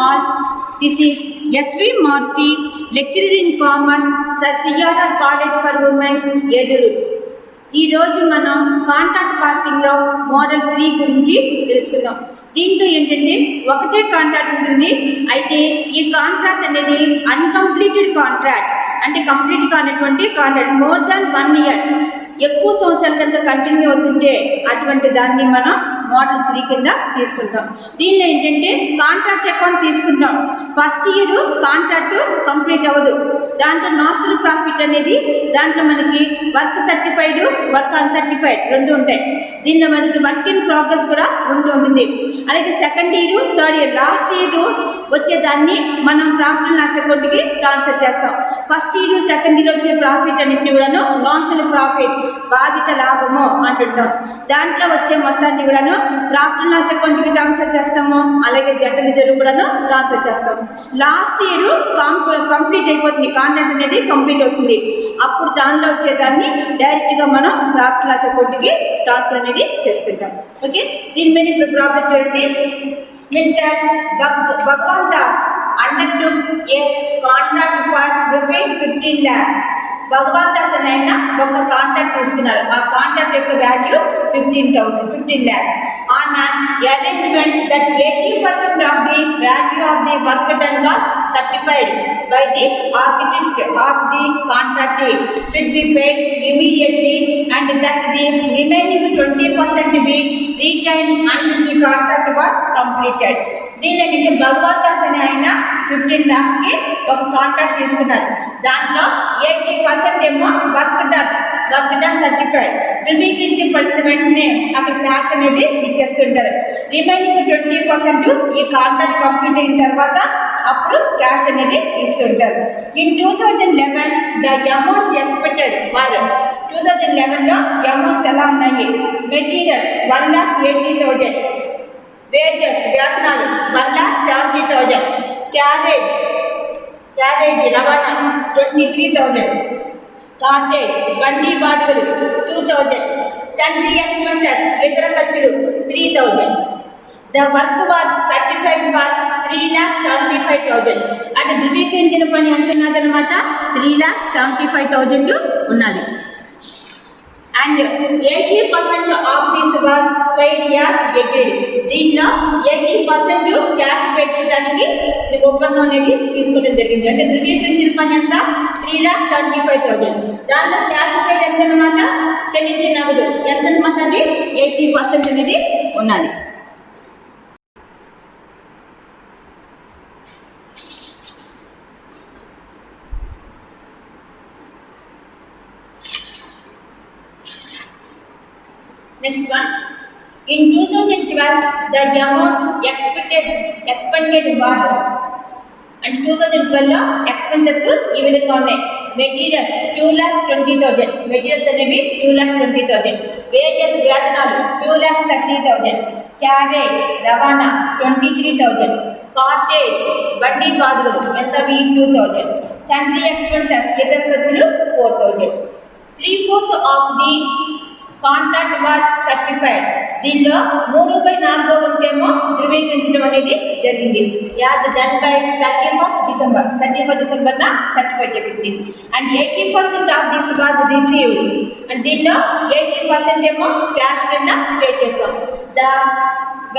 all. This is S.V. Maruti, lecturer in commerce, Sir C.R.R. College for Women, Yeduru. ఈ రోజు మనం contract casting లో model 3 గురించి తెలుసుకుందాం. దీంట్లో ఏంటంటే ఒకటే కాంట్రాక్ట్ ఉంటుంది. అయితే ఈ కాంట్రాక్ట్ అనేది అన్కంప్లీటెడ్ కాంట్రాక్ట్, అంటే కంప్లీట్ కానటువంటి కాంట్రాక్ట్, మోర్ దాన్ 1 year, ఎక్కువ సంవత్సరాల కింద కంటిన్యూ అవుతుంటే అటువంటి దాన్ని మనం మోడల్ 3 కింద తీసుకుంటాం. దీనిలో ఏంటంటే కాంట్రాక్ట్ అకౌంట్ తీసుకుంటాం. ఫస్ట్ ఇయర్ కాంట్రాక్ట్ కంప్లీట్ అవ్వదు, దాంట్లో నాస్టల్ ప్రాఫిట్ అనేది దాంట్లో మనకి వర్క్ సర్టిఫైడ్, వర్క్ అన్సర్టిఫైడ్ రెండు ఉంటాయి. దీనిలో మనకి వర్క్ ఇన్ ప్రోగ్రెస్ కూడా ఉంటుంది. అలాగే second year, third year, last year వచ్చేదాన్ని మనం ప్రాఫిట్ అండ్ లాస్ అకౌంట్కి ట్రాన్స్ఫర్ చేస్తాం. ఫస్ట్ ఇయర్, సెకండ్ ఇయర్ వచ్చే ప్రాఫిట్ అన్నింటినీ కూడాను నాస్టల్ ప్రాఫిట్, బాధిత లాభము అంటుంటాం. దాంట్లో వచ్చే మొత్తాన్ని కూడాను ప్రాఫిట్ అండ్ లాస్ అకౌంట్కి ట్రాన్స్ఫర్ చేస్తాము. అలాగే జనరల్ రిజర్వ్ కూడాను ట్రాన్స్ఫర్ చేస్తాం. లాస్ట్ ఇయర్ కంప్లీట్ అయిపోతుంది, కాంట్రాక్ట్ అనేది కంప్లీట్ అవుతుంది. అప్పుడు దాంట్లో వచ్చేదాన్ని డైరెక్ట్గా మనం ప్రాఫిట్ అండ్ లాస్ అకౌంట్కి ట్రాన్స్ఫర్ అనేది చేస్తుంటాం. ఓకే, దీని మీద ఇప్పుడు ప్రాఫిట్ చూడండి. Mister Bhagwan Das undertook a contract for rupees 15 lakhs. Bhagwan Das అని ఆయన ఒక కాంట్రాక్ట్ తీసుకున్నారు. ఆ కాంట్రాక్ట్ యొక్క value 15 lakhs. On an arrangement that 80% of the value of the work done was certified by the architect of the contractee should be paid immediately, and that the remaining 20% be retained until the contract was completed. దీనికి భగవాన్ దాస్ అని ఆయన 15 lakhsకి ఒక contract తీసుకున్నారు. దాంట్లో 80% ఏమో work done certified, ధృవీకరించబడిన వెంటనే అక్కడ cash అనేది ఇచ్చేస్తుంటారు. రిమైనింగ్ 20% ఈ కాంట్రాక్ట్ కంప్లీట్ అయిన తర్వాత అప్పుడు క్యాష్ అనేది ఇస్తుంటారు. ఇన్ 2011 ద అమౌంట్స్ ఎక్స్పెక్టెడ్ వారు 2011లో అమౌంట్స్ ఎలా ఉన్నాయి? మెటీరియల్స్ 1,80,000, వేజెస్ వేతనాలు 1,70,000, క్యారేజ్ రవాణా 23,000, కార్టేజ్ బండి బాడుగలు 2,000, సన్రీ ఎక్స్పెన్సెస్ ఇతర ఖర్చులు 3,000. The work was certified for 3,75,000. అంటే ధృవీకరించిన పని ఎంత ఉన్నదనమాట? 3,75,000 ఉన్నది. And 80% of this was paid as agreed. దీనిలో 80% క్యాష్ పే చేయడానికి ఒప్పందం అనేది తీసుకోవడం జరిగింది. అంటే ధృవీకరించిన పని ఎంత? 3,75,000. దానిలో క్యాష్ పే ఎంత అనమాట? చెల్లించిన నగదు ఎంత అనమాట? అది 80% అనేది ఉన్నది. Next one, in 2012 the amounts expended were, and 2012లో ఎక్స్పెన్సెస్ ఈ విధంగా ఉన్నాయి. మెటీరియల్స్ 2,20,000, మెటీరియల్స్ అనేవి 2,20,000, వేజెస్ వేతనాలు 2,30,000, క్యారేజ్ రవాణా 23,000, కార్టేజ్ బండి బాడుగలు ఎంతవి 2,000, సన్రీ ఎక్స్పెన్సెస్ ఇతర ఖర్చులు 4,000. 3/4 of the contract was certified. దీనిలో 3/4 వంతేమో ధృవీకరించడం అనేది జరిగింది. As done by 31st December certified చెప్పింది. And 80% of this was received. And దీనిలో 80% ఏమో క్యాష్ కింద పే చేసాం. The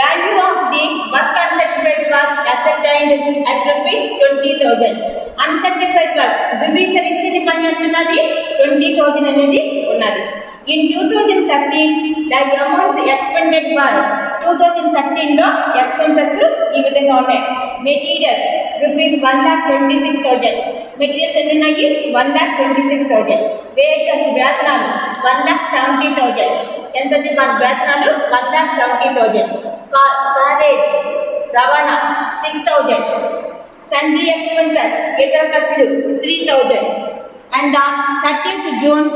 value of the work uncertified was ascertained at ₹20,000. Uncertified work ధృవీకరించిన పని అంటున్నది 20,000 అనేది ఉన్నది. In 2013 the amounts expended were, 2013లో ఎక్స్పెన్సెస్ ఈ విధంగా ఉన్నాయి. మెటీరియల్స్ ₹1,26,000, మెటీరియల్స్ ఎన్ని ఉన్నాయి? 1,26,000. వేజెస్ వేతనాలు 1,70,000, ఎంతది మన వేతనాలు? 1,70,000. కారేజ్ రవాణా 6,000, సన్రీ ఎక్స్పెన్సెస్ ఇతర ఖర్చులు 3,000. And on 30th June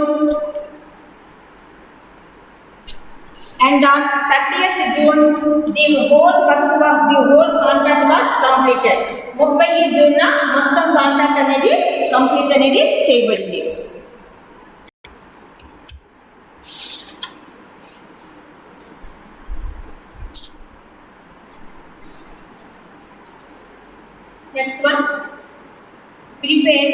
the whole contract was completed. 30 June మొత్తం కాంట్రాక్ట్ అనేది కంప్లీట్ అనేది చేయబడింది. Next one, prepare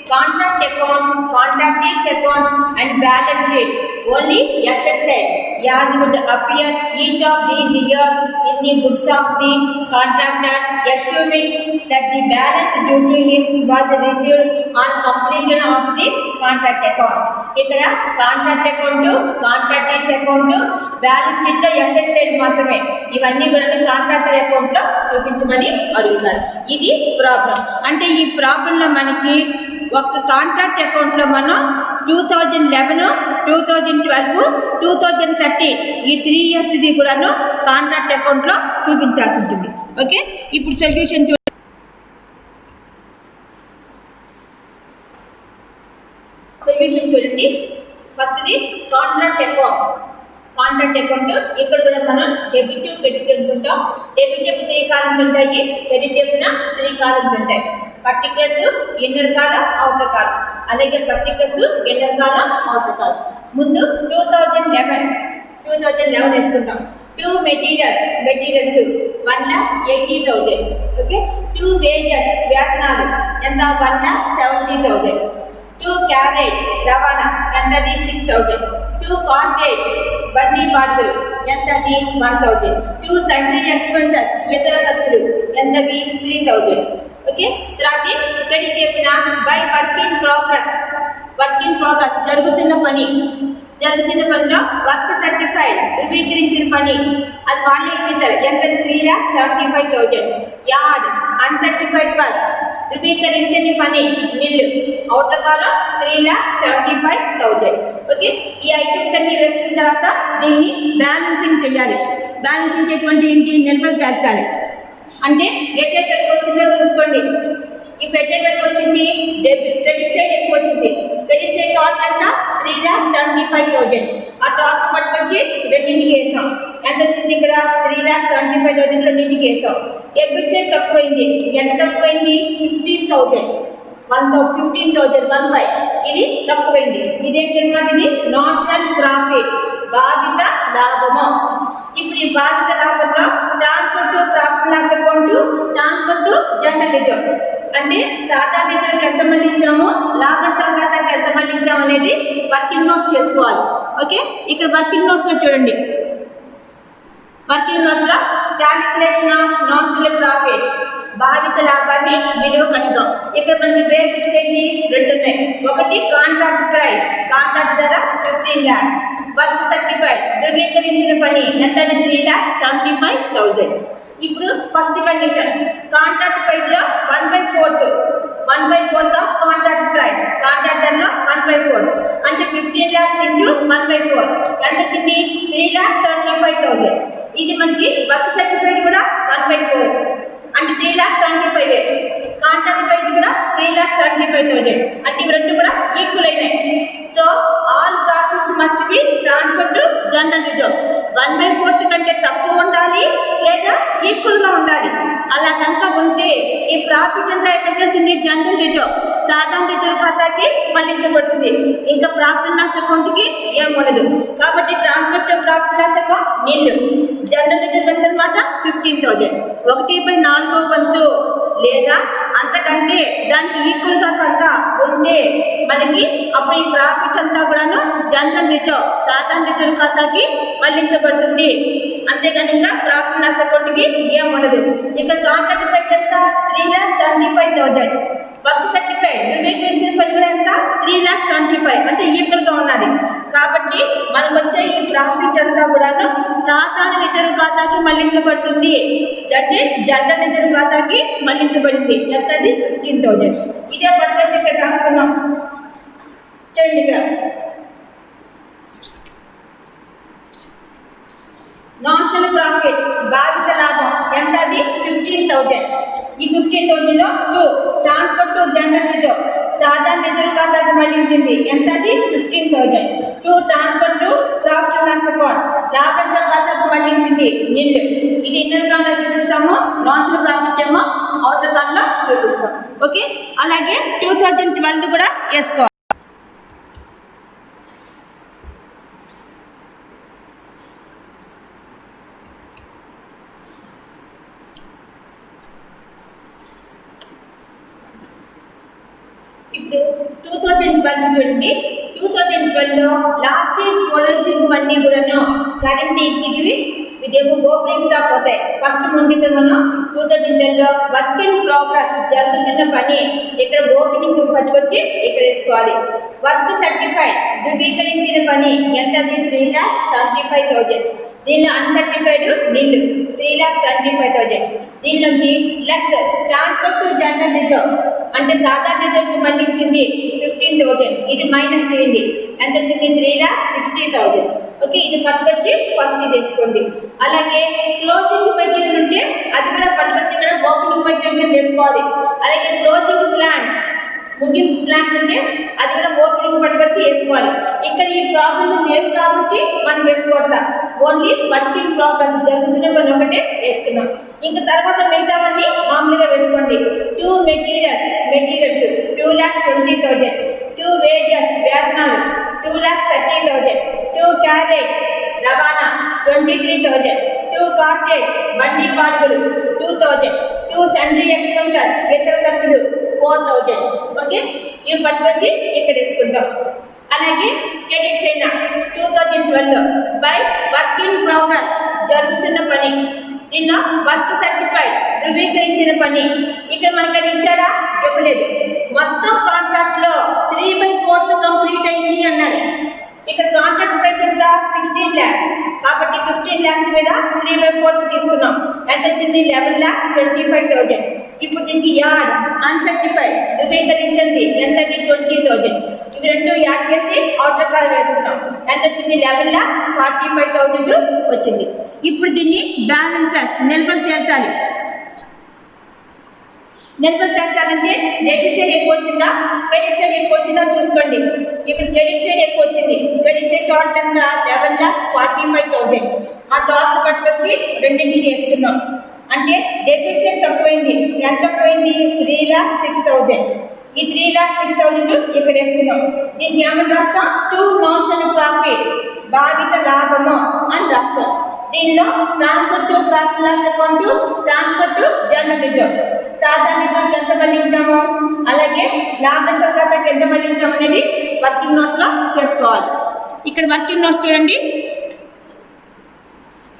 contract account, contractees account and balance sheet. Only asset side as would appear each of these year in the books of the contractor, assuming that the balance due to him was received on completion of the contract account. ఇక్కడ contract account, contractee's account, balance sheet లో asset side మాత్రమే. ఇవన్నీ కూడా contractor account లో చూపించమని అడుగుతారు. ఇది problem. అంటే ఈ ప్రాబ్లం లో మనకి ఒక కాంట్రాక్ట్ అకౌంట్ లో మనం 2011, 2012, 2013 ఈ 3 years ది కూడాను కాంట్రాక్ట్ అకౌంట్ లో చూపించాల్సి ఉంటుంది. ఓకే, ఇప్పుడు సొల్యూషన్ చూడండి. First the contract account. Contract account ఇక్కడ కూడా మనం డెబిట్ క్రెడిట్ అనుకుంటాం. డెబిట్ 3 కాలమ్స్ ఉంటాయి, క్రెడిట్ 3 కాలమ్స్ ఉంటాయి. పర్టికులర్స్ ఇన్నర్ కాలం, అవుటర్ కాలం. అలాగే పర్టికులర్స్ ఇన్నర్ కాలం, అవుటర్ కాలం. ముందు 2011 వేసుకుంటాం. 2 మెటీరియల్స్ 1,80,000. ఓకే, 2 వేజెస్ వేతనాలు ఎంత 1,70,000. 2 క్యారేజ్ రవాణా ఎంతది 6,000. 2 కాటేజ్ బండి బాడుగలు ఎంతది 1,000. 2 సన్రీ ఎక్స్పెన్సెస్ ఇతర ఖర్చులు ఎంతవి 3,000. ఓకే, తర్వాత క్రెడిట్ చెప్పిన బై వర్క్ ఇన్ ప్రోగ్రెస్ జరుగుతున్న పనిలో వర్క్ సర్టిఫైడ్ ధృవీకరించిన పని అది వాళ్ళే ఇచ్చేసారు. ఎంత 3,75,000. యార్డ్ అన్సర్టిఫైడ్ వర్క్ ధృవీకరించని పని నిల్లు అవుటర్ కాలం 3,75,000. ఓకే, ఈ ఐటమ్స్ అన్ని వేసుకున్న తర్వాత దీన్ని బ్యాలెన్సింగ్ చేయాలి. బ్యాలెన్సింగ్ చేయటువంటి ఏంటి, నిల్వలు తేల్చాలి. అంటే ఎట్లయితే ఎక్కువ వచ్చిందో చూసుకోండి. ఇప్పుడు ఎట్లయితే వచ్చింది, క్రెడిట్ సైడ్ ఎక్కువ వచ్చింది. క్రెడిట్ సైడ్ టోటల్ అంతా 3,75,000. ఆ టోటల్ పట్టుకొచ్చి రెండింటికి వేసాం. ఎంత వచ్చింది ఇక్కడ 3,75,000 రెండింటికి వేసాం. డెబిట్ సైడ్ తక్కువైంది. ఎంత తక్కువైంది 15,000. 15,000 ఇది తక్కువైంది. ఇదేంటన్నమాట, ఇది నోషనల్ ప్రాఫిట్, బాధిత లాభము. ఇప్పుడు ఈ బాధిత లాభంలో transfer to profit loss account, transfer to general reserve. అంటే సాధారణ రిజర్వ్కి ఎంత మళ్ళించాము, లాభ నష్టాల ఖాతాకి ఎంత మళ్ళించాము అనేది వర్కింగ్ నోట్స్ చేసుకోవాలి. ఓకే, ఇక్కడ వర్కింగ్ నోట్స్ లో చూడండి. వర్కింగ్ నోట్స్ లో క్యాలిక్యులేషన్ ఆఫ్ నోషనల్ ప్రాఫిట్, భావిత లాభాన్ని విలువ కట్టడం. ఇక్కడ మనకి బేసిక్స్ ఏంటి, 2 ఉన్నాయి. ఒకటి కాంట్రాక్ట్ ప్రైస్, కాంట్రాక్ట్ ధర 15 lakhs. వర్క్ సర్టిఫైడ్ ధృవీకరించిన పని ఎంత 3,75,000. ఇప్పుడు ఫస్ట్ కండిషన్, కాంట్రాక్ట్ ప్రైస్ లో 1/4 ఆఫ్ కాంట్రాక్ట్ ప్రైస్, కాంట్రాక్ట్ ధరలో 1/4 అంటే 15 lakhs ఇంటూ 1/4 ఎంత వచ్చింది 3,75,000. ఇది మనకి వర్క్ సర్టిఫైడ్ కూడా 1/4 అంటే 3,75,000. కాంట్రాక్ట్ ప్రైస్ కూడా 3,75,000 అంటే ఇవి రెండు కూడా ఈక్వల్ అయినాయి. So all profits must be transfer to general reserve. 1/4 కంటే తక్కువ ఉండాలి లేదా ఈక్వల్ గా ఉండాలి. అలా కనుక ఉంటే ఈ ప్రాఫిట్ అంతా ఎక్కడికి వెళ్తుంది, జనరల్ రిజర్వ్, సాధారణ రిజర్వ్ ఖాతాకి మళ్లించబడుతుంది. ఇంకా ప్రాఫిట్ లాస్ అకౌంట్ కి ఏం ఉండదు. కాబట్టి transfer to profit loss account nil. General reserve ఎంత అనమాట 15,000. 1/4 లేదా అంతకంటే దానికి ఈక్వల్ గా కనుక ఉంటే మనకి అప్పుడు ఈ ప్రాఫిట్ అంతా కూడాను జనరల్ రిజర్వ్, సాధారణ రిజర్వ్ ఖాతాకి మళ్లించబడుతుంది. అంతేగాని ఇంకా ప్రాఫిట్ లాస్ అకౌంట్ కి ఏం ఉండదు. ఇక్కడ కాంట్రాక్ట్ ప్రైస్ ఎంత 3,75,000. వర్క్ సర్టిఫైడ్ ధృవీకరించిన పని కూడా ఎంత 3,75,000 అంటే ఈక్వల్ గా ఉన్నది. కాబట్టి మనకు వచ్చే ఈ ప్రాఫిట్ అంతా కూడాను సాధారణ రిజర్వ్ ఖాతాకి మళ్లించబడుతుంది. అంటే జనరల్ రిజర్వ్ ఖాతాకి మళ్లించబడింది. ఎంతది 15,000. ఇదే పట్టుకొచ్చి ఇక్కడ రాసుకున్నాం. చూడండి, ఇక్కడ నోషనల్ ప్రాఫిట్ భావిత లాభం ఎంతది 15,000. ఈ 15,000 లో 2 ట్రాన్స్ఫర్ టు జనరల్ రిజర్వ్, సాధారణ రిజర్వ్ ఖాతాకు మళ్లించింది. ఎంతది 15,000. 2 transfer to profit loss account, లాభ నష్టాల ఖాతాకు మళ్లించింది నిల్లు. ఇది ఇన్నర్ కాలంలో చూపిస్తాము, నోషనల్ ప్రాఫిట్ ఏమో అవుటర్ కాలంలో చూపిస్తాం. ఓకే, అలాగే 2012 కూడా వేసుకోవాలి. మీకు 2012 చూడండి. 2012లో లాస్ట్ ఇయర్ క్లోజింగ్ కూడాను కరెంట్ ఇదేమో ఓపెనింగ్ స్టాక్ అవుతాయి. ఫస్ట్ ముందు మనం 2010లో వర్క్ ఇన్ ప్రోగ్రెస్ జరుగుతున్న పని ఇక్కడ ఓపెనింగ్ పట్టుకొచ్చి ఇక్కడ వేసుకోవాలి. వర్క్ సర్టిఫైడ్ ధృవీకరించిన పని ఎంత? 3,75,000. దీనిలో అన్సర్టిఫైడ్ నిల్లు 3,75,000. దీని నుంచి less transfer to general reserve అంటే సాధారణ రిజర్వ్కి మళ్ళించింది 15,000. ఇది మైనస్ చేయండి, ఎంత వచ్చింది? 3,60,000. ఓకే, ఇది పట్టుకొచ్చి ఫస్ట్ చేసుకోండి. అలాగే క్లోజింగ్ మెటీరియల్ ఉంటే అది కూడా పట్టుకొచ్చి ఇక్కడ ఓపెనింగ్ మెటీరియల్ కింద వేసుకోవాలి. అలాగే క్లోజింగ్ ప్లాన్ ముగింపు ప్లాన్ ఉంటే అది కూడా ఓపెనింగ్ పట్టుకొచ్చి వేసుకోవాలి. ఇక్కడ ఈ ప్రాబ్లం లేవు కాబట్టి మనం వేసుకోవట్లా, ఓన్లీ వర్క్ ఇన్ ప్రోగ్రెస్ జరుగుతున్న పని ఒకటే వేసుకున్నాం. ఇంకా తర్వాత మిగతావన్నీ మామూలుగా వేసుకోండి. 2 మెటీరియల్స్ 2,20,000. 2 వేజెస్ వేతనాలు 2,30,000. 2 క్యారేజ్ రవాణా 23,000. 2 కార్టేజ్ బండి బాడుగులు 2,000. 2 సండ్రీ ఎక్స్పెన్సెస్ ఇతర ఖర్చులు 4,000. ఓకే, ఇవి పట్టుకొచ్చి ఇక్కడ వేసుకుంటాం. అలాగే క్రెడిట్స్ అయినా 2012లో బై వర్క్ ఇన్ ప్రోగ్రెస్ జరుగుతున్న పని, దీనిలో వర్క్ సర్టిఫైడ్ ధృవీకరించిన పని. ఇక్కడ మనకి అది ఇచ్చాడా? ఇవ్వలేదు. మొత్తం కాంట్రాక్ట్లో 3/4 కంప్లీట్ అయింది అన్నాడు. ఇక్కడ కాంట్రాక్ట్ ప్రైస్ ఎంత? 15 lakhs. కాబట్టి 15 lakhs మీద 3/4 తీసుకున్నాం. ఎంత వచ్చింది? 11,25,000. ఇప్పుడు దీనికి యాడ్ అన్సర్టిఫైడ్ ధృవీకరించింది ఎంత? 20,000. ఇవి రెండు యాడ్ చేసి అవుటర్ కాల్ వేసుకున్నాం. ఎంత వచ్చింది? 11,45,000 వచ్చింది. ఇప్పుడు దీన్ని బ్యాలెన్సెస్ నిల్వలు తీర్చాలి. నిల్వలు తీర్చాలంటే డెబిట్ సైడ్ ఎక్కువ వచ్చిందా క్రెడిట్ సైడ్ ఎక్కువ వచ్చిందా చూసుకోండి. ఇప్పుడు క్రెడిట్ సైడ్ ఎక్కువ వచ్చింది. క్రెడిట్ సైడ్ టోటల్ ఎంత? 11,45,000. ఆ టోటల్ పట్టుకొచ్చి రెండింటికి వేసుకున్నాం. అంటే డెబిట్ సైడ్ తక్కువైంది. ఎంత తక్కువైంది? 3,06,000. ఈ 3,06,000 ఇక్కడ వేసుకున్నాం. దీనికి ఏమని రాస్తాం? టు నోషనల్ ప్రాఫిట్ భావిత లాభము అని రాస్తాం. దీనిలో transfer to profit loss account, transfer to general reserve, సాధారణ రిజర్వ్కి ఎంత మళ్ళించాము, అలాగే లాభనష్ట ఖాతాకి ఎంత మళ్ళించాము అనేది వర్కింగ్ నోట్స్లో చేసుకోవాలి. ఇక్కడ వర్కింగ్ నోట్స్ చూడండి.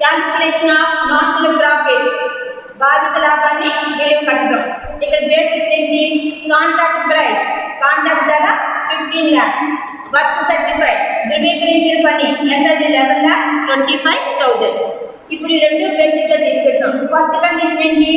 క్యాలిక్యులేషన్ ఆఫ్ నోషనల్ ప్రాఫిట్ భావిత లాభాన్ని విలువ కట్టడం. ఇక్కడ బేసిస్ ఏంటి? కాంట్రాక్ట్ ప్రైస్, కాంట్రాక్ట్ ధర 15 lakhs. వర్క్ సర్టిఫైడ్ ధృవీకరించిన పని ఎంత? 11,25,000. ఇప్పుడు ఈ రెండు బేసిక్గా తీసుకుంటాం. ఫస్ట్ కండిషన్ ఏంటి?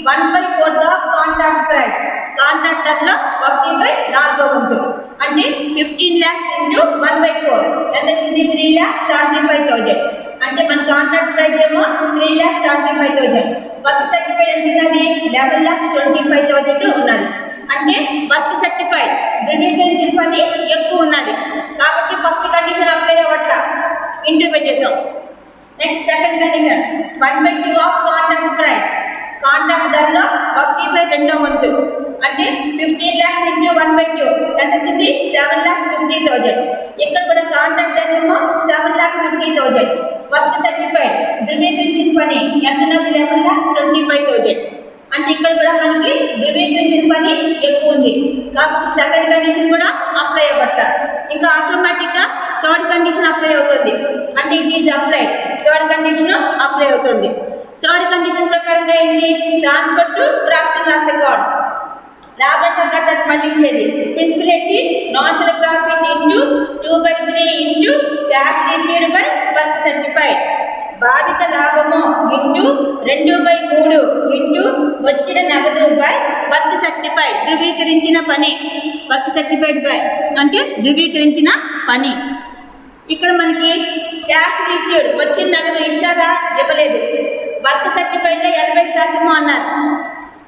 1/4 ఆఫ్ కాంట్రాక్ట్ ప్రైస్. కాంట్రాక్ట్ ధరలో 1/4 అంటే 15 lakhs ఇంటూ 1/4 ఎంత వచ్చింది? 3,75,000. అంటే మన కాంట్రాక్ట్ ప్రైస్ ఏమో 3,75,000. వర్క్ సర్టిఫైడ్ ఎంత ఉన్నది? 11,25,000 ఉన్నది. అంటే వర్క్ సర్టిఫైడ్ ధృవీకరించిన పని ఎక్కువ ఉన్నది కాబట్టి ఫస్ట్ కండిషన్ అప్లై అవ్వట్లా, ఇంటూ పెట్టేసాం. Next second condition 1/2 of contract price. Contract ధరలో 1/2 అంటే 15 lakhs ఇంటూ 1/2 ఎంత వచ్చింది? 7,50,000. ఇక్కడ కూడా కాంట్రాక్ట్ ధర ఏమో 7,50,000. వర్క్ సర్టిఫైడ్ ధృవీకరించిన పని ఎంత ఉన్నది? 11,25,000. అంటే ఇక్కడ కూడా మనకి ధృవీకరించిన పని ఎక్కువ ఉంది కాబట్టి సెకండ్ కండిషన్ కూడా అప్లై అవ్వట్ల. ఇంకా ఆటోమేటిక్గా థర్డ్ కండిషన్ అప్లై అవుతుంది. అంటే it is apply, third condition apply అవుతుంది. థర్డ్ కండిషన్ ప్రకారంగా ఏంటి? Transfer to profit loss account లాభనష్ట ఖాతాకు మళ్ళించేది. ప్రిన్సిపల్ ఏంటి? Notional profit into 2/3 into cash received by work certified భావిత లాభము ఇంటూ 2/3 ఇంటూ వచ్చిన నగదు బై వర్క్ సర్టిఫైడ్ ధృవీకరించిన పని. వర్క్ సర్టిఫైడ్ బై అంటే ధృవీకరించిన పని. ఇక్కడ మనకి క్యాష్ రిసీవ్డ్ వచ్చిన నగదు ఇచ్చారా? ఇవ్వలేదు. వర్క్ సర్టిఫైడ్లో 80% అన్నారు,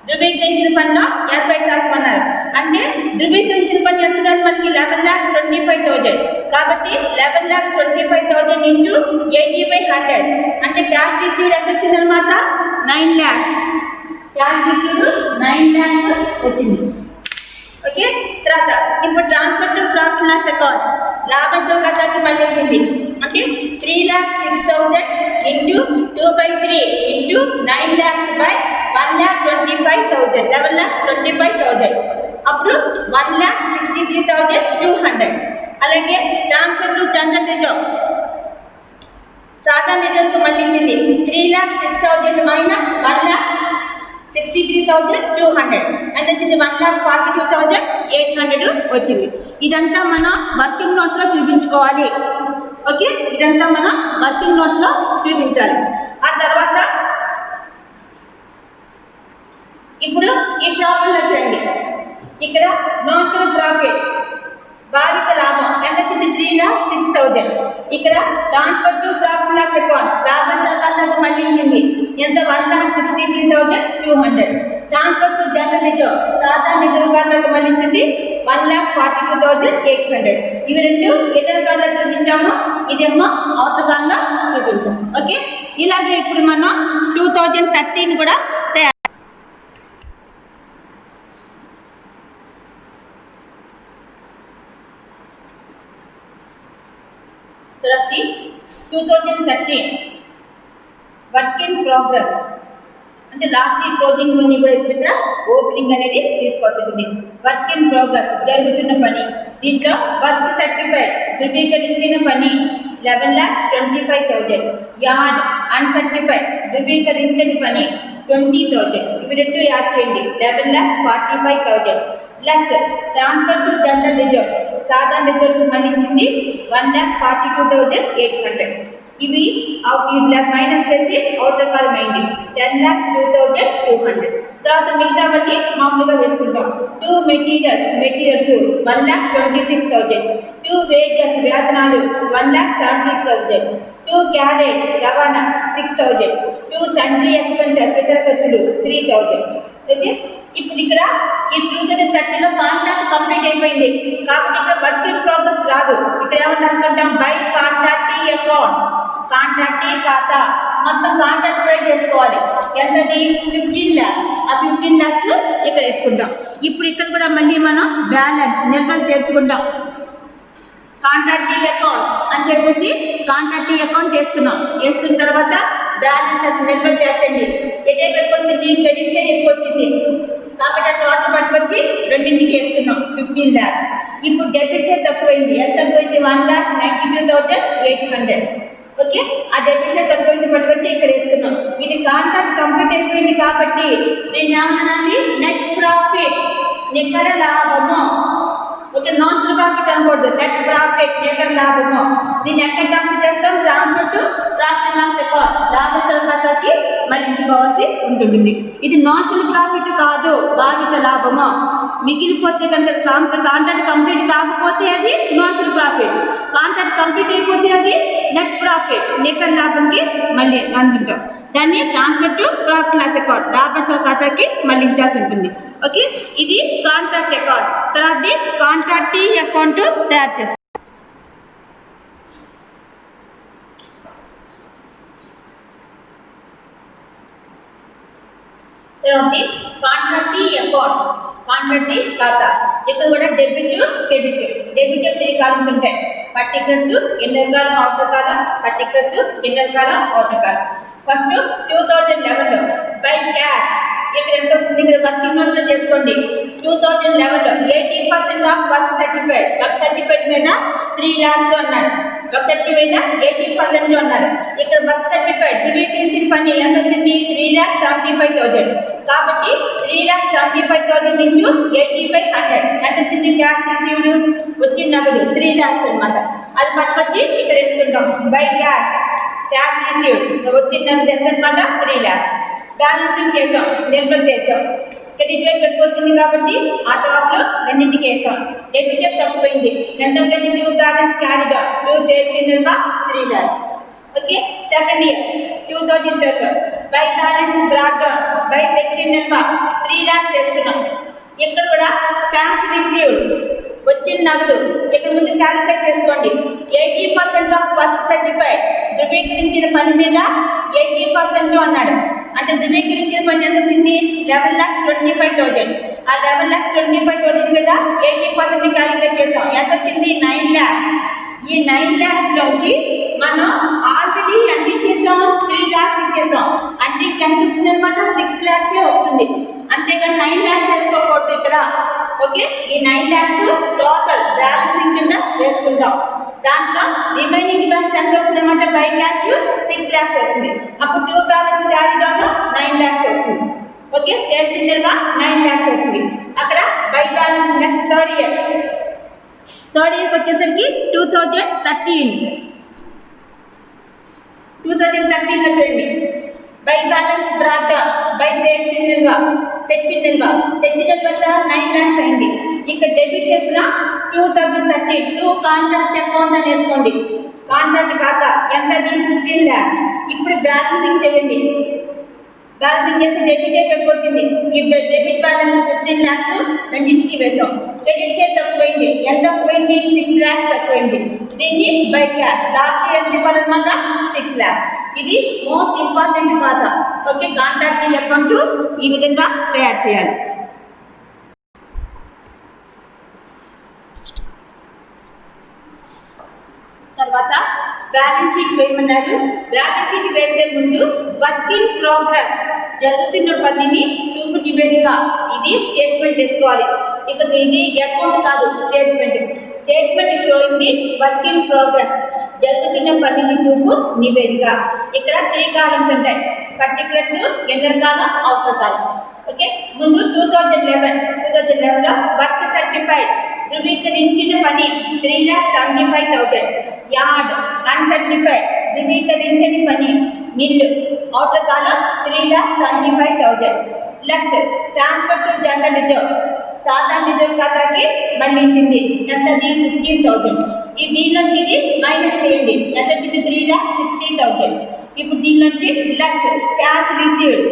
ధృవీకరించిన పనిలో 80% అన్నారు. అంటే ధృవీకరించిన పని ఎంత ఉన్నది? మనకి 11,25,000. కాబట్టి 11,25,000 ఇంటూ 80/100 అంటే క్యాష్ రిసీవ్డ్ ఎంత వచ్చిందనమాట? 9 lakhs. క్యాష్ రిసీవ్డ్ 9 lakhs వచ్చింది. ఓకే, తర్వాత ఇప్పుడు transfer to profit loss account లాభనష్ట ఖాతాకి మళ్ళించింది. అంటే 3,06,000 ఇంటూ 2/3 ఇంటూ 9 lakhs బై 1,25,000 11,25,000 అప్పుడు 1,63,200. అలాగే ట్రాన్స్ఫర్ టు జనరల్ రిజర్వ్ సాధారణ రిజర్వ్కు మళ్ళించింది 3,06,000 మైనస్ 1,63,200 అంటే వచ్చింది 1,42,800 వచ్చింది. ఇదంతా మనం వర్కింగ్ నోట్స్లో చూపించుకోవాలి. ఓకే, ఇదంతా మనం వర్కింగ్ నోట్స్లో చూపించాలి. ఆ తర్వాత ఇప్పుడు ఈ ప్రాబ్లంలోకి రండి. ఇక్కడ నోషనల్ ప్రాఫిట్ భావిత లాభం ఎంత వచ్చింది 3,06,000. ఇక్కడ transfer to profit loss account లాభాల ఖాతాకు మళ్ళించింది ఎంత 1,63,200. ట్రాన్స్ఫర్ టు జనరల్ రిజర్వ్ సాధారణ రిజర్వ్ ఖాతాకు మళ్ళించింది 1,42,800. ఇవి రెండు ఇతర కాలంలో చూపించాము, ఇదేమో అవతల కాలంలో చూపించాము. ఓకే, ఇలాగే ఇప్పుడు మనం 2013 కూడా తయారు. తర్వాత 2013 వర్క్ ఇన్ ప్రోగ్రెస్ అంటే లాస్ట్ ఇయర్ క్లోజింగ్ మనీ కూడా ఇప్పుడు ఇక్కడ ఓపెనింగ్ అనేది తీసుకొస్తుంది. వర్క్ ఇన్ ప్రోగ్రెస్ జరుగుతున్న పని, దీంట్లో వర్క్ సర్టిఫైడ్ ధృవీకరించిన పని 11,25,000. యార్డ్ అన్సర్టిఫైడ్ ధృవీకరించని పని 20,000. ఇవి రెండు యాడ్ చేయండి 11,45,000 plus transfer to general reserve సాధారణ రిజర్వ్కు మళ్ళించింది 1,42,800. ఇవి మైనస్ చేసి అవుటర్ కాలం అయింది 10,02,200. తర్వాత మిగతావన్నీ మామూలుగా వేసుకుంటాం. 2 మెటీరియల్స్ 1,26,000. 2 వేజెస్ వేతనాలు 1,70,000. 2 క్యారేజ్ రవాణా 6,000. 2 సండ్రీ ఎక్స్పెన్సెస్ ఇతర ఖర్చులు 3,000. ఓకే, ఇప్పుడు ఇక్కడ ఈ 2013లో కాంట్రాక్ట్ కంప్లీట్ అయిపోయింది కాబట్టి ఇక్కడ వర్క్ ఇన్ ప్రోగ్రెస్ రాదు. ఇక్కడ ఏమన్నా రాసుకుంటాం బై కాంట్రాక్టీ అకౌంట్, కాంట్రాక్టీ ఖాతా మొత్తం కాంట్రాక్ట్ పే చేసుకోవాలి. ఎంతది 15 lakhs. ఆ 15 lakhs ఇక్కడ వేసుకుంటాం. ఇప్పుడు ఇక్కడ కూడా మళ్ళీ మనం బ్యాలెన్స్ నిల్వలు తెచ్చుకుంటాం. కాంట్రాక్టీ అకౌంట్ అని చెప్పేసి కాంట్రాక్టీ అకౌంట్ వేసుకున్న తర్వాత బ్యాలెన్సెస్ నిల్వలు తెచ్చండి. ఎటైపు ఎక్కువ వచ్చింది క్రెడిట్ సైడ్ ఎక్కువ వచ్చింది కాబట్టి టోటల్ పట్టుకొచ్చి రెండింటికి వేసుకున్నాం 15 lakhs. ఇప్పుడు డెబిట్ సైడ్ తక్కువైంది. ఎంత తక్కువైంది 1,92,800. ఓకే, ఆ డెబిట్ సైడ్ తక్కువైంది పట్టుకొచ్చి ఇక్కడ వేసుకున్నాం. ఇది కాంట్రాక్ట్ కంప్లీట్ అయిపోయింది కాబట్టి దీన్ని ఏమనాలి నెట్ ప్రాఫిట్ నికర లాభము. ఓకే, నోషనల్ ప్రాఫిట్ అనకూడదు, నెట్ ప్రాఫిట్ నికర లాభము. దీన్ని ఎక్కడ ట్రాన్స్ఫర్ చేస్తాం transfer to profit loss account లాభాల ఖాతాకి మళ్ళించుకోవాల్సి ఉంటుంది. ఇది నోషనల్ ప్రాఫిట్ కాదు, భావిత లాభము. మిగిలిపోతే కనుక కాంట్రాక్ట్ కంప్లీట్ కాకపోతే అది నోషనల్ ప్రాఫిట్, కాంట్రాక్ట్ కంప్లీట్ అయిపోతే అది నెట్ ప్రాఫిట్ నికర లాభంకి మళ్ళీ అందుకుంటాం. దాన్ని transfer to profit loss account లాభాల ఖాతాకి మళ్ళించాల్సి ఉంటుంది. ఓకే, ఇది కాంట్రాక్ట్ అకౌంట్. తర్వాత కాంట్రాక్టీ అకౌంట్ తయారు చేస్తాం. తర్వాత కాంట్రాక్టీ అకౌంట్ కాంట్రాక్టీ ఖాతా. ఇక్కడ కూడా డెబిట్ క్రెడిట్. డెబిట్ 3 కాలమ్స్ ఉంటాయి. Particulars inner column outer column, particulars inner column outer column. First 2011లో బై క్యాష్ ఇక్కడ ఎంత వస్తుంది ఇక్కడ వర్కింగ్ నోట్స్లో చేసుకోండి. 2011లో 80% of work certified. Work certified మీద 3 lakhs అన్నాడు. వర్క్ సర్టిఫైడ్ మీద 80% అన్నారు. ఇక్కడ వర్క్ సర్టిఫైడ్ ధృవీకరించిన పని ఎంత వచ్చింది 3,75,000. కాబట్టి 3,75,000 ఇంటూ 80/100 ఎంత వచ్చింది క్యాష్ రిసీవ్డ్ వచ్చిన నగదు 3 lakhs అనమాట. అది పట్టుకొచ్చి ఇక్కడ వేసుకుంటాం బై క్యాష్ రిసీవ్డ్ వచ్చిన నగదు ఎంత అనమాట 3 lakhs. బ్యాలెన్సింగ్ చేసాం, నిల్వలు తెచ్చాం. ఇక్కడ ఇటువైపు ఎక్కువ వచ్చింది కాబట్టి ఆ టాప్లో రెండింటికి వేసాం. డెబిట్ తక్కువైంది ఎంత ఉంటుంది 2 బ్యాలెన్స్ క్యారీడ్ 2 తెచ్చిన నిల్వ 3 lakhs. Okay, second year 2012 by balance brought down by తెచ్చిన నిల్వ 3 lakhs వేసుకున్నాం. ఇక్కడ కూడా క్యాష్ రిసీవ్డ్ వచ్చిన నగదు ఇక్కడ ముందు క్యాలిక్యులేట్ చేసుకోండి. 80% ఆఫ్ వర్క్ సర్టిఫైడ్ ధృవీకరించిన పని మీద 80% అన్నాడు. అంటే ధృవీకరించిన పని ఎంత వచ్చింది 11,25,000. ఆ 11,25,000 మీద 80% క్యాలిక్యులేట్ చేసాం. ఎంత వచ్చింది 9 lakhs. ఈ 9 lakhs నుంచి మనం ఆల్రెడీ ఎంత ఇచ్చేసాం 3 lakhs ఇచ్చేసాం. అంటే ఎంత వచ్చింది అనమాట 6 lakhs వస్తుంది. అంతేగాని 9 lakhs వేసుకోకూడదు. ఇక్కడ ఓకే, ఈ 9 laక్స్ టోటల్ బ్యాలెన్సింగ్ కింద వేసుకుంటాం. దాంట్లో రిమైనింగ్ బ్యాలెన్స్ ఎంత అవుతుంది అంటే బై క్యాష్ 6 lakhs అవుతుంది. అప్పుడు 2 బ్యాలెన్స్ క్యారీ డౌన్ 9 lakhs అవుతుంది. ఓకే, తెలిసిందేమా 9 lakhs అవుతుంది. అక్కడ by balance next third year వచ్చేసరికి 2013లో చూడండి. బై బ్యాలెన్స్ బ్రాట్ బై తెచ్చిన నిల్వ ఎంత 9 lakhs అయింది. ఇక్కడ డెబిట్ ఎప్పుడ 2013 కాంట్రాక్ట్ అకౌంట్ అని వేసుకోండి. కాంట్రాక్ట్ ఖాతా ఎంత 15 lakhs. ఇప్పుడు బ్యాలెన్సింగ్ చేయండి. బ్యాలెన్సింగ్ చేసి డెబిట్ ఎక్కువ వచ్చింది. ఈ డెబిట్ బ్యాలెన్స్ 15 lakhs రెండింటికి వేసాం. క్రెడిట్ షేర్ తక్కువైంది. ఎంత తక్కువైంది 6 lakhs తక్కువైంది. దీన్ని బై క్యాష్ లాస్ట్ ఇయర్ ఇవ్వాలన్నమాట 6 lakhs. ఇది మోస్ట్ ఇంపార్టెంట్ ఖాతా. ఓకే, కాంట్రాక్ట్ అకౌంట్ ఈ విధంగా తయారు చేయాలి. తర్వాత బ్యాలెన్స్ షీట్ వేయమన్నారు. బ్యాలెన్స్ షీట్ వేసే ముందు వర్క్ ఇన్ ప్రోగ్రెస్ జరుగుతున్న పనిని చూపు నివేదిక ఇది స్టేట్మెంట్ వేసుకోవాలి. ఇక్కడ ఇది అకౌంట్ కాదు, statement sowing the work in progress జరుగుతున్న పనిని చూపు నివేదిక. ఇక్కడ 3 కాలమ్స్ ఉంటాయి, పర్టికులర్స్, ఇన్నర్ కాలం, అవుటర్ కాలం. ఓకే, ముందు 2011లో వర్క్ సర్టిఫైడ్ ధృవీకరించిన పని 3,75,000. యార్డ్ అన్సర్టిఫైడ్ ధృవీకరించని పని నిల్లు. Outer column 3,75,000 plus transfer to general reserve సాధారణ రిజర్వ్ ఖాతాకి మళ్ళించింది. ఎంత 15,000. ఈ దీని నుంచి ఇది మైనస్ చేయండి. ఎంత వచ్చింది 3,60,000. ఇప్పుడు దీని నుంచి ప్లస్ క్యాష్ రిసీవ్డ్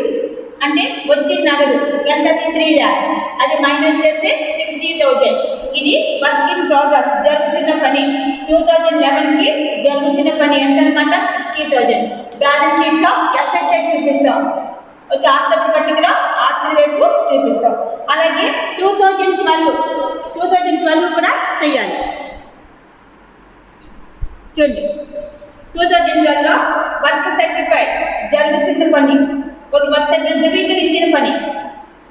అంటే వచ్చిన నగదు ఎంత 3 lakhs. అది మైనస్ చేస్తే 60,000. ఇది వర్క్ ఇన్ ప్రోగ్రెస్ జరుగుతున్న పని 2011కి జరుగుతున్న పని ఎంత అనమాట 60,000. బ్యాలెన్స్ షీట్లో అసెట్ సైడ్ చూపిస్తాం. ఓకే, ఆస్తుల పట్టికలో ఆస్తుల వైపు చూపిస్తాం. అలాగే 2012 కూడా చేయాలి. చూడండి, 2012లో వర్క్ సర్టిఫైడ్ జరుగుతున్న పని, ఒక వర్క్ సర్టిఫైడ్ ధృవీకరించిన పని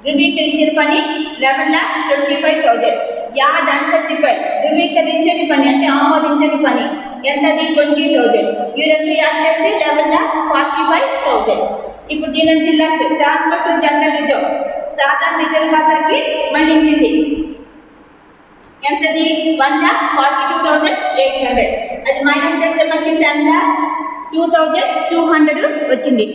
11,25,000. యార్డ్ అన్సర్టిఫైడ్ ధృవీకరించని పని అంటే ఆమోదించని పని ఎంతది 20,000. ఈ రెండు యాడ్ చేస్తే 11,45,000. ఇప్పుడు దీని నుంచి less transfer to general reserve సాధారణ రిజర్వ్ ఖాతాకి మళ్ళించింది. ఎంతది 1,42,800. అది మైనస్ చేస్తే మనకి 10,02,200 వచ్చింది.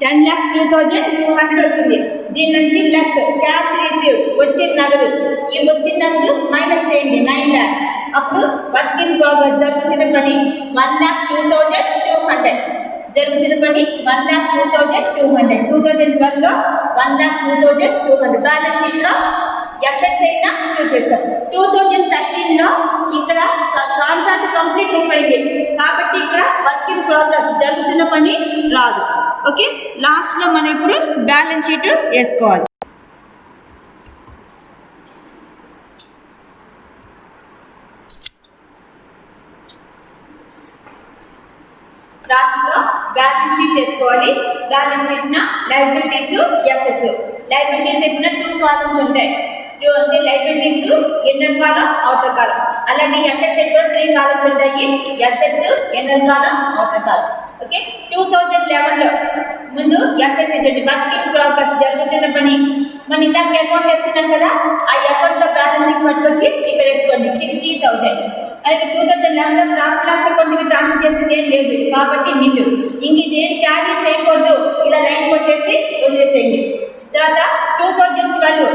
10,02,200 వచ్చింది. దీని నుంచి లెస్ క్యాష్ రిసీవ్ వచ్చిన నగదు. ఈ వచ్చిన నగదు మైనస్ చేయండి 9 lakhs. అప్పుడు వర్క్ ఇన్ ప్రోగ్రెస్ జరుగుతున్న పని 1,02,200. జరుగుతున్న పని 1,02,200. 2012లో 1,02,200. బ్యాలెన్స్ షీట్లో అసెట్స్ అయినా చూపిస్తాం. 2013లో ఇక్కడ కాంట్రాక్ట్ కంప్లీట్ అయిపోయింది కాబట్టి ఇక్కడ వర్క్ ఇన్ ప్రోగ్రెస్ జరుగుతున్న పని రాదు. ఓకే, లాస్ట్లో మనం ఇప్పుడు బ్యాలెన్స్ షీట్ వేసుకోవాలి. లాస్ట్లో బ్యాలెన్స్ షీట్ చేసుకోవాలి. Balance sheet liabilities assets. Liabilities ఎప్పుడు 2 కాలమ్స్ ఉంటాయి. అంటే లైబిలిటీస్ ఇన్నర్ కాలం, అవుటర్ కాలం. అలాగే ఎసెట్స్ ఎప్పుడు 3 కాలమ్స్ ఉంటాయి. ఎసెట్స్, ఇన్నర్ కాలం, అవుటర్ కాలం. ఓకే, 2011లో ముందు ఎసెట్స్ ఏంటంటే వర్క్ ఇన్ ప్రోగ్రెస్ జరుగుతున్న పని. మనం ఇందాక అకౌంట్ వేసుకున్నాం కదా, ఆ అకౌంట్లో బ్యాలెన్సింగ్ పట్టుకొచ్చి ఇక్కడ వేసుకోండి 60,000. అలాగే 2011లో ప్రాఫిట్ లాస్ అకౌంట్కి ట్రాన్స్ఫర్ చేసింది ఏం లేదు కాబట్టి నిల్లు. ఇంక ఇదేం ట్యాలీ చేయకూడదు, ఇలా లైన్ కొట్టేసి వదిలేసేయండి. తర్వాత 2012లో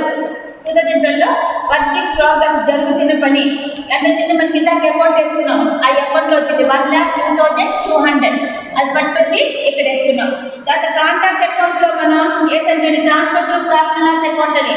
వర్క్ ఇన్ ప్రోగ్రెస్ జరుగుతున్న పని ఎంత వచ్చింది మనకి ఇందాక అకౌంట్ వేసుకున్నాం. ఆ అకౌంట్లో వచ్చింది 1,02,200. అది పట్టుకొచ్చి ఇక్కడ వేసుకున్నాం. తర్వాత కాంట్రాక్ట్ అకౌంట్లో మనం వేసాం transfer to profit loss account అని,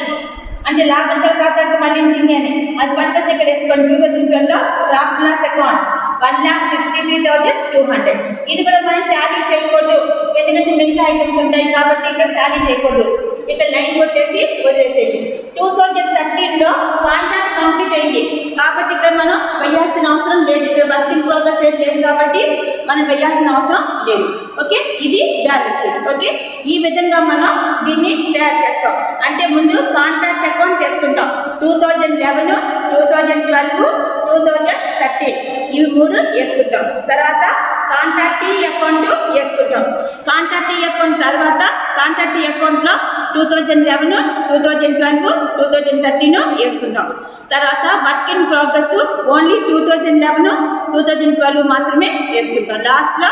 అంటే లాభనష్టాల ఖాతాకు మళ్ళించింది అని. అది పట్టుకొచ్చి ఇక్కడ వేసుకోండి. 2012లో ప్రాఫిట్ లాస్ అకౌంట్ 1,63,200. ఇది కూడా మనం టాలీ చేయకూడదు, ఎందుకంటే మిగతా ఐటమ్స్ ఉంటాయి కాబట్టి ఇక్కడ టాలీ చేయకూడదు. ఇక్కడ లైన్ కొట్టేసి వదిలేసేది. 2013లో కాంట్రాక్ట్ కంప్లీట్ అయింది కాబట్టి ఇక్కడ మనం వేయాల్సిన అవసరం లేదు. ఇక్కడ వర్క్ ఇన్ ప్రోగ్రెస్ ఏం లేదు కాబట్టి మనం వేయాల్సిన అవసరం లేదు. ఓకే, ఇది బ్యాలెన్స్ షీట్. ఓకే, ఈ విధంగా మనం దీన్ని తయారు చేస్తాం. అంటే ముందు కాంట్రాక్ట్ అకౌంట్ చేసుకుంటాం. 2011, 2012, 2013 ఇవి 3 వేసుకుంటాం. తర్వాత కాంట్రాక్టీ అకౌంట్ వేసుకుంటాం. కాంట్రాక్టీ అకౌంట్ తర్వాత కాంట్రాక్టీ అకౌంట్లో 2011, 2012, 2013 వేసుకుంటాం. తర్వాత వర్క్ ఇన్ ప్రోగ్రెస్ ఓన్లీ 2011, 2012 మాత్రమే వేసుకుంటాం. లాస్ట్లో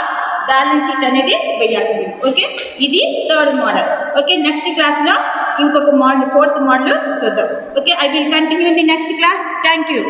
బ్యాలెన్స్ షీట్ అనేది వేయాల్సింది. ఓకే, ఇది థర్డ్ మోడల్. ఓకే, నెక్స్ట్ క్లాస్లో ఇంకొక మోడల్, ఫోర్త్ మోడల్ చూద్దాం. Okay, I will continue in the next class. Thank you.